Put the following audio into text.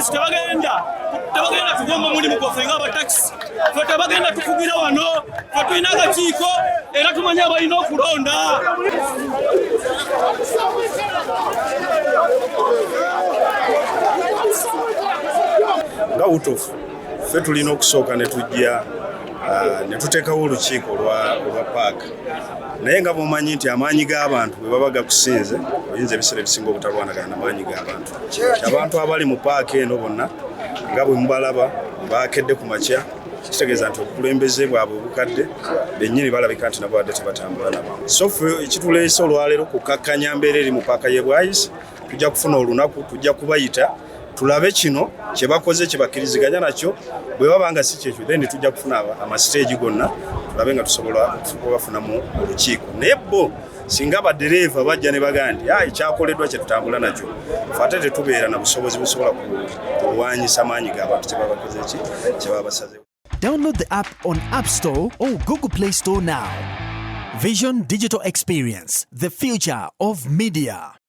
ttakisi tebagenda tugomba mulimu gwaffe ng'abattakisi ffe tebagenda tukugira wano ffe tulina akakiiko era tumanyi abalina okulonda. nga utofu ffe tulina okusooka ne tujja ne tuteekawo olukiiko olwa paaka, naye nga bw'omanyi nti amaanyi g'abantu bwe baba gakusinze oyinza ebiseera ebisinga obutalwanagana n'amaanyi g'abantu. Abantu abali mu paaka eno bonna nga bwe mubalaba baakedde ku makya, kitegeeza nti obukulembeze bwabwe obukadde bennyini balabika nti nabo badde tebatambula nabo. So ffe ekituleese olwaleero kukakkanya mbeera eri mu paaka y'e Bwaise, tujja kufuna olunaku, tujja kubayita tulabe kino kye bakoze kye bakkiriziganya nakyo, bwe baba nga si kyekyo then tujja kufuna amasiteegi gonna tulabe nga tusobola okubafunamu olukiiko. Naye bo singa badereeva bajja ne bagamba nti ekyakoleddwa kye tutambula nakyo, ffe ate tetubeera na busobozi busobola kulwanyisa maanyi g'abantu kye baba bakoze kye baba basazeewo. Download the app on App Store or Google Play Store now. Vision Digital Experience, the future of media.